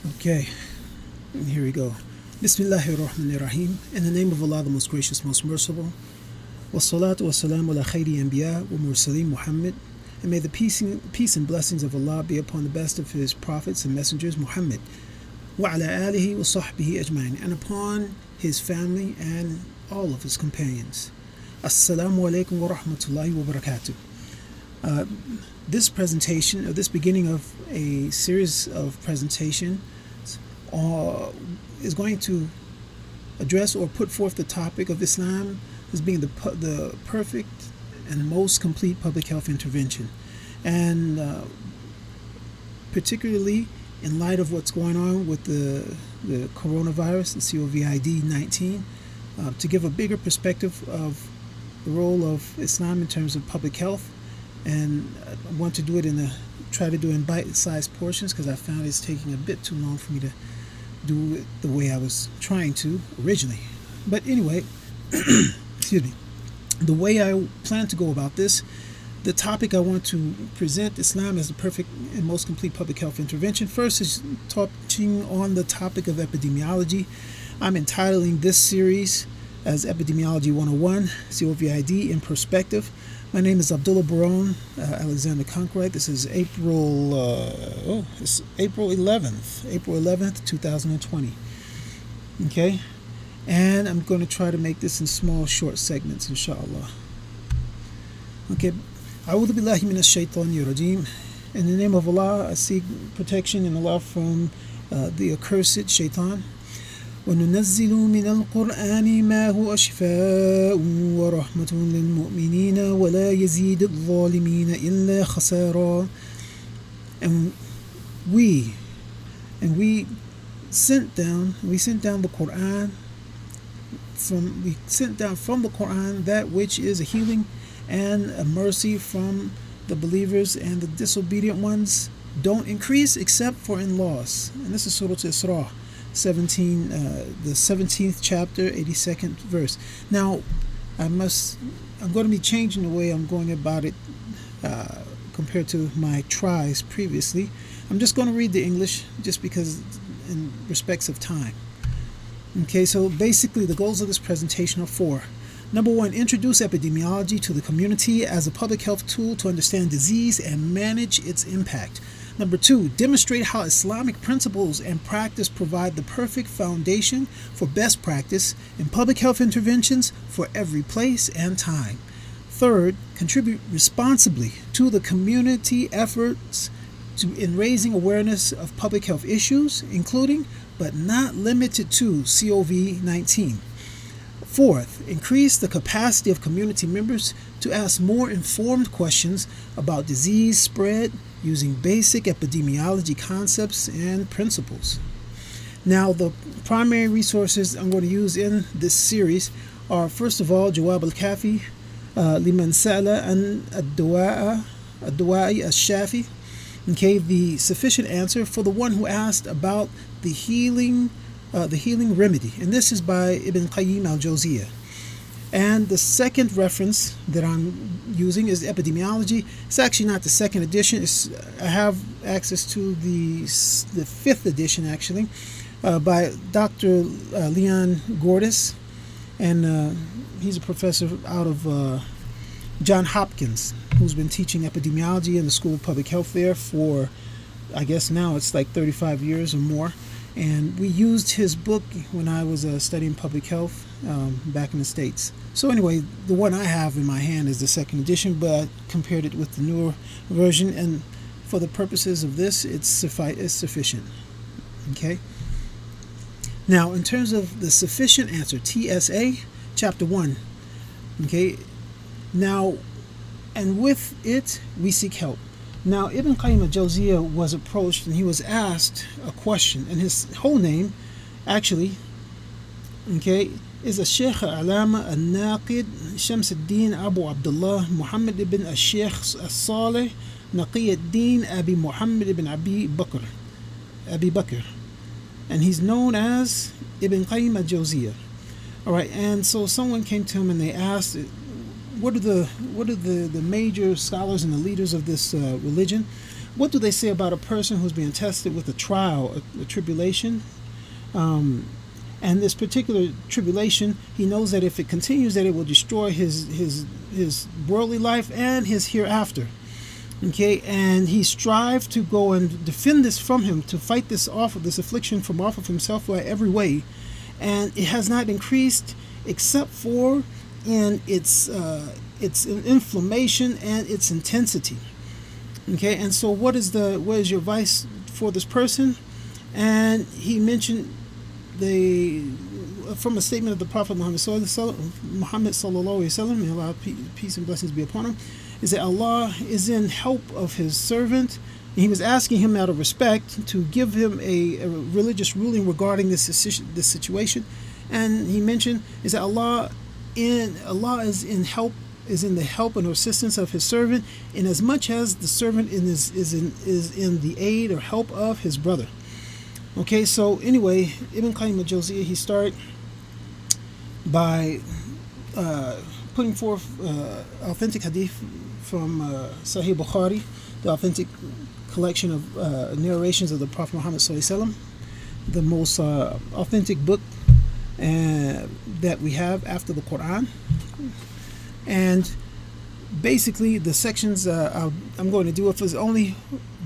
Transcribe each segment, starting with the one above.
Okay, and here we go. Bismillahirrahmanirrahim. In the name of Allah, the most gracious, most merciful. Wassalatu wassalamu ala khayri anbiya wa mursaleen Muhammad. And may the peace and blessings of Allah be upon the best of His prophets and messengers, Muhammad. Wa ala alihi wa sahbihi ajma'in. And upon his family and all of his companions. Assalamu alaikum wa rahmatullahi wa barakatuh. This presentation, or this beginning of a series of presentations, is going to address or put forth the topic of Islam as being the perfect and most complete public health intervention, and particularly in light of what's going on with the coronavirus, the COVID-19, to give a bigger perspective of the role of Islam in terms of public health. And I want to do it try to do it in bite-sized portions, because I found it's taking a bit too long for me to do it the way I was trying to originally. But anyway, excuse me, the way I plan to go about this, the topic I want to present Islam as the perfect and most complete public health intervention. First is touching on the topic of epidemiology. I'm entitling this series as Epidemiology 101, COVID in Perspective. My name is Abdullah Barone, Alexander Conkwright. This is April 11th, 2020. Okay? And I'm going to try to make this in small, short segments, inshallah. Okay. A'udhu billahi minash shaitanir rajim. In the name of Allah, I seek protection in Allah from the accursed shaitan. وَنُنَزِّلُ مِنَ الْقُرْآنِ مَا هُوَ شِفَاءٌ وَرَحْمَةٌ لِلْمُؤْمِنِينَ وَلَا يَزِيدُ الظَّالِمِينَ إِلَّا خَسَارًا. And we sent down the Quran from the Quran that which is a healing and a mercy from the believers, and the disobedient ones don't increase except for in loss. And this is Surah Al-Israa, the 17th chapter, 82nd verse. Now, I'm going to be changing the way I'm going about it compared to my tries previously. I'm just going to read the English, just because in respects of time. Okay, so basically the goals of this presentation are four. Number one, introduce epidemiology to the community as a public health tool to understand disease and manage its impact. Number two, demonstrate how Islamic principles and practice provide the perfect foundation for best practice in public health interventions for every place and time. Third, contribute responsibly to the community efforts in raising awareness of public health issues, including but not limited to COVID-19. Fourth, increase the capacity of community members to ask more informed questions about disease spread using basic epidemiology concepts and principles. Now, the primary resources I'm going to use in this series are, first of all, Jawab al-Kafi liman sa'ala an ad-duwa'i al-shafi. Okay, the sufficient answer for the one who asked about the healing remedy. And this is by Ibn Qaiyem Al-Jowziyah. And the second reference that I'm using is Epidemiology. It's actually not the second edition. I have access to the fifth edition, actually, by Dr. Leon Gordis. And he's a professor out of Johns Hopkins, who's been teaching epidemiology in the School of Public Health there for, I guess now it's like 35 years or more. And we used his book when I was studying public health back in the States. So anyway, the one I have in my hand is the second edition, but I compared it with the newer version, and for the purposes of this, it's sufficient. Okay? Now, in terms of the sufficient answer, TSA, Chapter 1. Okay? Now, and with it, we seek help. Now, Ibn Qayyim Al-Jowziyah was approached and he was asked a question, and his whole name, actually, okay, is a Sheikh Alama Al-Naqid Shamsuddin Abu Abdullah Muhammad ibn al-Sheikh al-Saleh Naqiyyuddin Abi Muhammad ibn Abi Bakr. And he's known as Ibn Qayyim Al-Jowziyah. All right, and so someone came to him and they asked, what are the major scholars and the leaders of this religion? what do they say about a person who's being tested with a trial, a tribulation? And this particular tribulation, he knows that if it continues, that it will destroy his worldly life and his hereafter. Okay, and he strived to go and defend this from him, to fight this off of this affliction from off of himself by every way, and it has not increased except for in its inflammation and its intensity. Okay, and so what is your advice for this person? And he mentioned from a statement of the Prophet Muhammad sallallahu alaihi wasallam, may Allah peace and blessings be upon him, is that Allah is in help of His servant. And he was asking him out of respect to give him a religious ruling regarding this situation, and he mentioned is that Allah is in the help and assistance of His servant, in as much as the servant is in the aid or help of his brother. Okay, so anyway, Ibn Qayyem Al-Jowziyah, he started by putting forth authentic hadith from Sahih Bukhari, the authentic collection of narrations of the Prophet Muhammad sallallahu alaihi wasallam, the most authentic book that we have after the Quran. And basically the sections I'm going to do it is only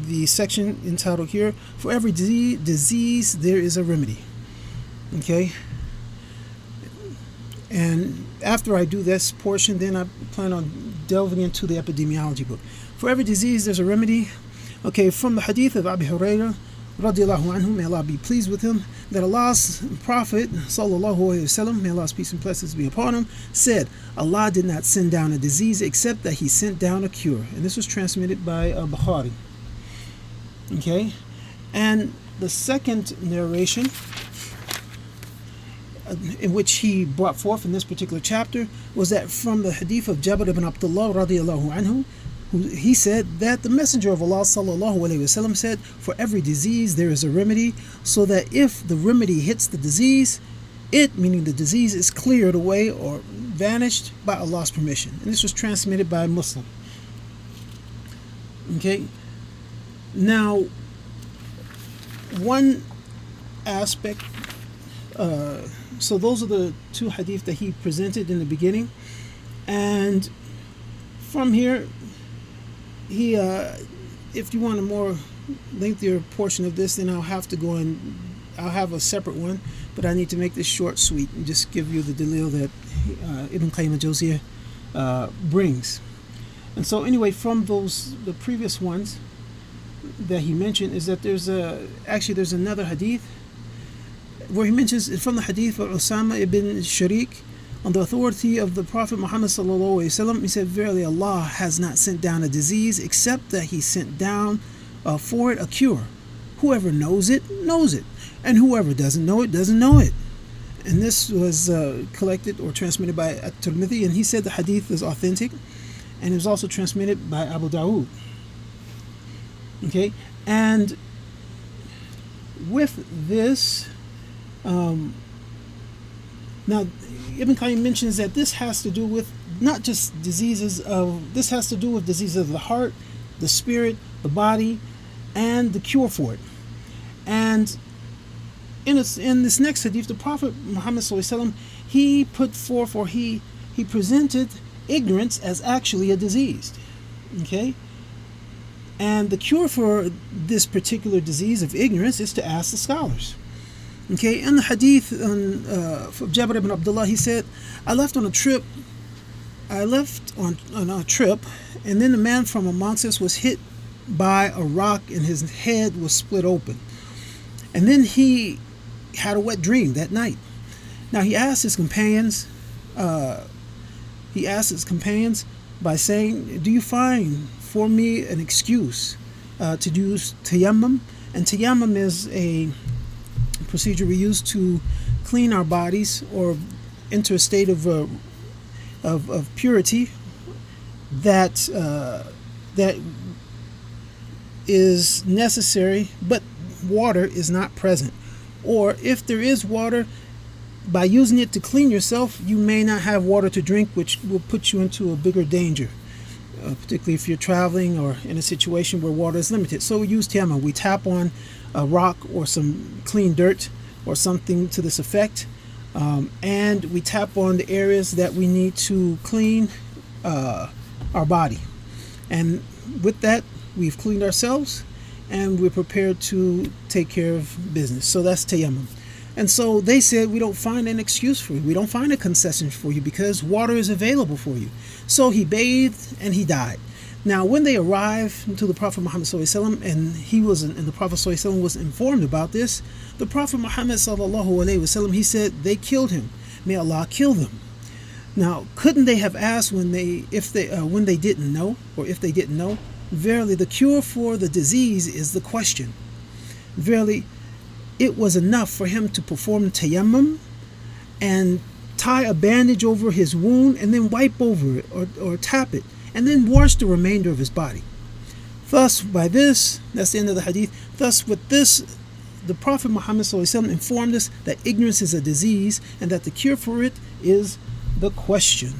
the section entitled here, for every disease there is a remedy. Okay, and after I do this portion, then I plan on delving into the epidemiology book. For every disease there's a remedy. Okay, from the hadith of Abu Hurairah radiallahu anhu, may Allah be pleased with him, that Allah's Prophet sallallahu alaihi wasallam, may Allah's peace and blessings be upon him, said, Allah did not send down a disease except that He sent down a cure. And this was transmitted by Bukhari. Okay, and the second narration in which he brought forth in this particular chapter was that from the hadith of Jabir ibn Abdullah radiallahu anhu, he said that the Messenger of Allah sallallahu alaihi wasallam said, for every disease there is a remedy, so that if the remedy hits the disease, meaning the disease, is cleared away or vanished by Allah's permission. And this was transmitted by a Muslim. Okay, now one aspect, so those are the two hadith that he presented in the beginning, and from here he if you want a more lengthier portion of this, then I'll have to go and I'll have a separate one, but I need to make this short, sweet, and just give you the dalil that Ibn Qayyem Al-Jowziyah brings. And so anyway, from the previous ones that he mentioned, is that there's another hadith where he mentions from the hadith of Osamah ibn Shareek, on the authority of the Prophet Muhammad sallallahu alaihi wasallam, he said, verily Allah has not sent down a disease except that He sent down for it a cure. Whoever knows it, and whoever doesn't know it, doesn't know it. And this was collected or transmitted by At-Tirmidhi, and he said the hadith is authentic, and it was also transmitted by Abu Dawood. Okay, and with this, now Ibn Qayyim mentions that this has to do with not just this has to do with diseases of the heart, the spirit, the body, and the cure for it. And in this next hadith, the Prophet Muhammad sallallahu alaihi wasallam, he put forth, or he presented ignorance as actually a disease. Okay, and the cure for this particular disease of ignorance is to ask the scholars. Okay, in the hadith of Jabir ibn Abdullah, he said, I left on a trip, and then the man from amongst us was hit by a rock and his head was split open. And then he had a wet dream that night. Now he asked his companions by saying, do you find for me an excuse to use tayammum? And tayammum is a procedure we use to clean our bodies or enter a state of purity that is necessary, but water is not present. Or if there is water, by using it to clean yourself, you may not have water to drink, which will put you into a bigger danger. particularly if you're traveling or in a situation where water is limited. So we use tayammum. We tap on a rock or some clean dirt or something to this effect, and we tap on the areas that we need to clean our body. And with that, we've cleaned ourselves and we're prepared to take care of business. So that's tayammum. And so they said, we don't find an excuse for you. We don't find a concession for you because water is available for you. So he bathed and he died. Now, when they arrived to the Prophet Muhammad ﷺ, and the Prophet ﷺ was informed about this, the Prophet Muhammad ﷺ, he said, they killed him. May Allah kill them. Now, couldn't they have asked when they didn't know, or if they didn't know? Verily, the cure for the disease is the question. Verily, it was enough for him to perform tayammum and tie a bandage over his wound and then wipe over it or tap it and then wash the remainder of his body. Thus, by this, that's the end of the hadith. Thus, with this, the Prophet Muhammad ﷺ informed us that ignorance is a disease and that the cure for it is the question.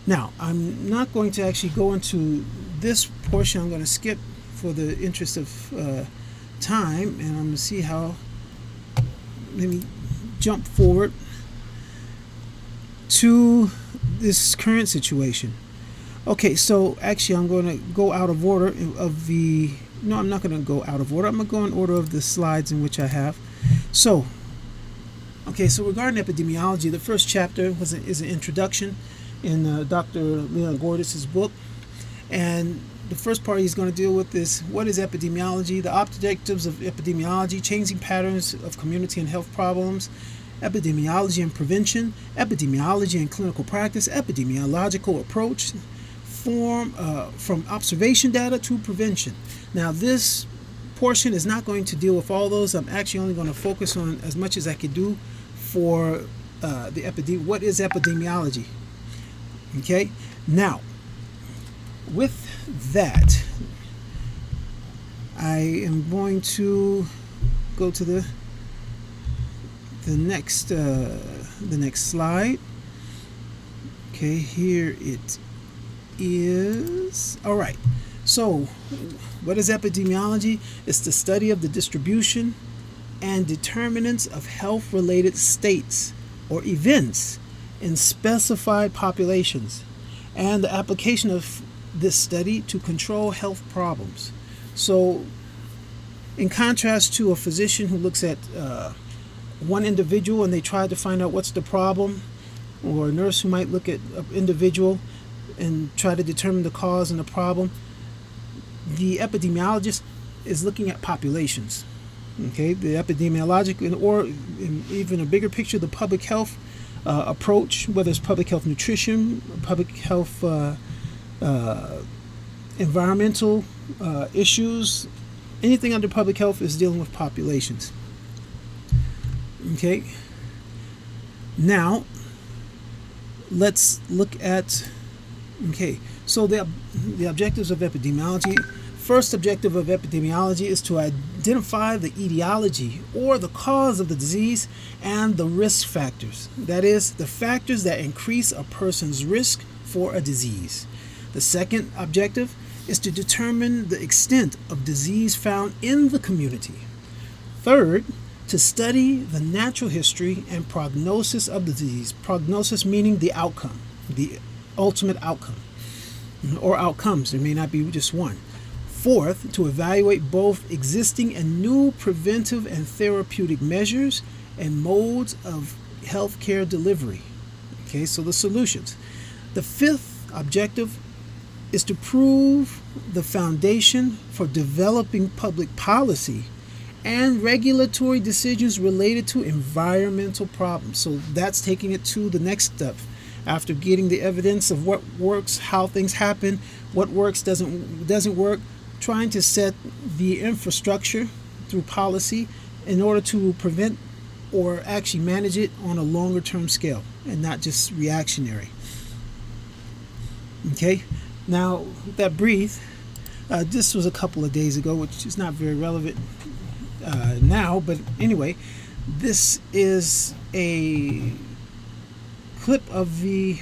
Now, I'm not going to actually go into this portion. I'm going to skip for the interest of time, and I'm going to see how. Let me jump forward to this current situation. Okay, so actually I'm going to go out of order of the. No, I'm not going to go out of order. I'm going to go in order of the slides in which I have. So, okay, so regarding epidemiology, the first chapter is an introduction in Dr. Leon Gordis' book, and the first part he's going to deal with is what is epidemiology, the objectives of epidemiology, changing patterns of community and health problems, epidemiology and prevention, epidemiology and clinical practice, epidemiological approach, from observation data to prevention. Now, this portion is not going to deal with all those. I'm actually only going to focus on as much as I could do for what is epidemiology. Okay, now with that, I am going to go to the next slide. Okay, here it is. All right. So, what is epidemiology? It's the study of the distribution and determinants of health-related states or events in specified populations, and the application of this study to control health problems. So, in contrast to a physician who looks at one individual and they try to find out what's the problem, or a nurse who might look at an individual and try to determine the cause and the problem, the epidemiologist is looking at populations. Okay, the epidemiological, or in even a bigger picture, the public health approach, whether it's public health nutrition, public health environmental issues, anything under public health is dealing with populations. Okay, now let's look at, okay, so the objectives of epidemiology. First objective of epidemiology is to identify the etiology or the cause of the disease and the risk factors. That is, the factors that increase a person's risk for a disease. The second objective is to determine the extent of disease found in the community. Third, to study the natural history and prognosis of the disease. Prognosis meaning the outcome, the ultimate outcome, or outcomes. There may not be just one. Fourth, to evaluate both existing and new preventive and therapeutic measures and modes of healthcare delivery. Okay, so the solutions. The fifth objective is to prove the foundation for developing public policy and regulatory decisions related to environmental problems. So that's taking it to the next step. After getting the evidence of what works, how things happen, what works, doesn't work, trying to set the infrastructure through policy in order to prevent or actually manage it on a longer term scale and not just reactionary. Okay, now with that brief, this was a couple of days ago, which is not very relevant now, but anyway, this is a clip of the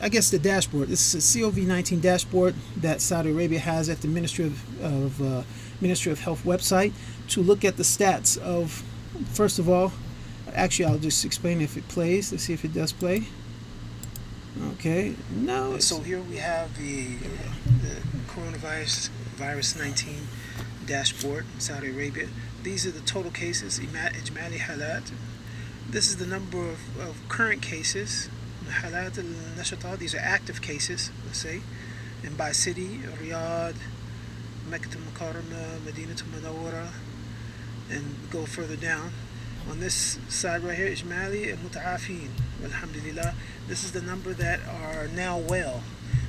I guess the dashboard. This is a COVID-19 dashboard that Saudi Arabia has at the Ministry of Health website to look at the stats of. First of all, actually, I'll just explain if it plays. Let's see if it does play. Okay. No. So here we have the virus 19 dashboard in Saudi Arabia. These are the total cases. Ijmali halat. This is the number of current cases. Halat al-nashata. These are active cases, let's say. And by city, Riyadh, Mecca al-Mukarramah, Medina al-Munawwara, and go further down. On this side right here, Ijmali and Muta'afin. Alhamdulillah. This is the number that are now well.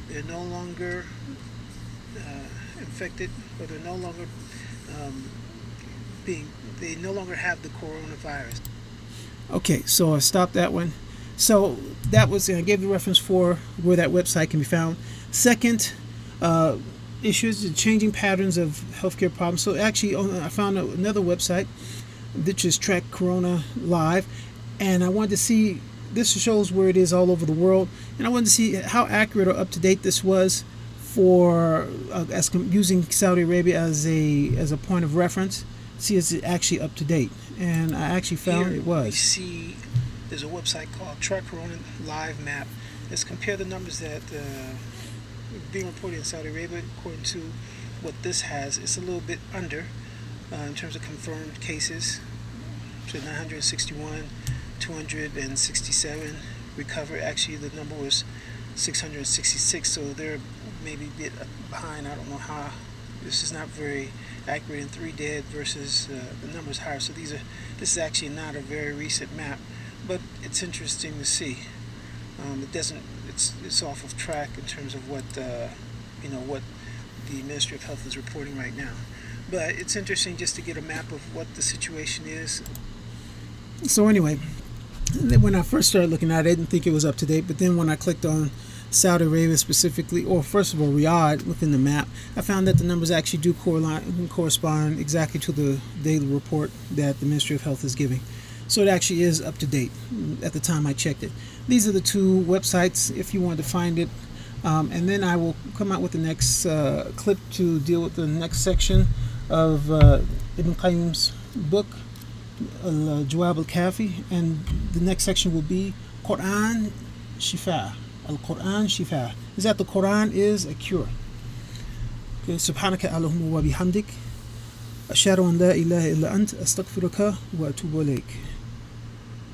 They're no longer infected, or they're no longer they no longer have the coronavirus. Okay, so I stopped that one. So that was, I gave the reference for where that website can be found. Second, issues, the changing patterns of healthcare problems. So actually, I found another website, which is Track Corona Live, and I wanted to see, this shows where it is all over the world, and I wanted to see how accurate or up to date this was for using Saudi Arabia as a point of reference. See, is it actually up to date? And I actually found here it was. We see there's a website called Track Corona Live Map. Let's compare the numbers that being reported in Saudi Arabia according to what this has. It's a little bit under in terms of confirmed cases. So 961, 267 recovered. Actually, the number was 666. So they're maybe a bit behind. I don't know how. This is not very accurate in 3 dead versus the numbers higher. So this is actually not a very recent map, but it's interesting to see. It's off of track in terms of what what the Ministry of Health is reporting right now. But it's interesting just to get a map of what the situation is. So anyway, when I first started looking at it, I didn't think it was up to date. But then when I clicked on Saudi Arabia specifically, or first of all Riyadh within the map, I found that the numbers actually do correspond exactly to the daily report that the Ministry of Health is giving. So it actually is up to date at the time I checked it. These are the two websites if you want to find it. And then I will come out with the next clip to deal with the next section of Ibn Qayyim's book, Al-Jawab al-Kafi. And the next section will be Quran Shifa. Al-Quran Shifa. Is that the Quran is a cure. Okay, Subhanaka Allahumma wa bihamdik. Ashhadu an la ilaha illa ant astaghfiruka wa atubu ilayk.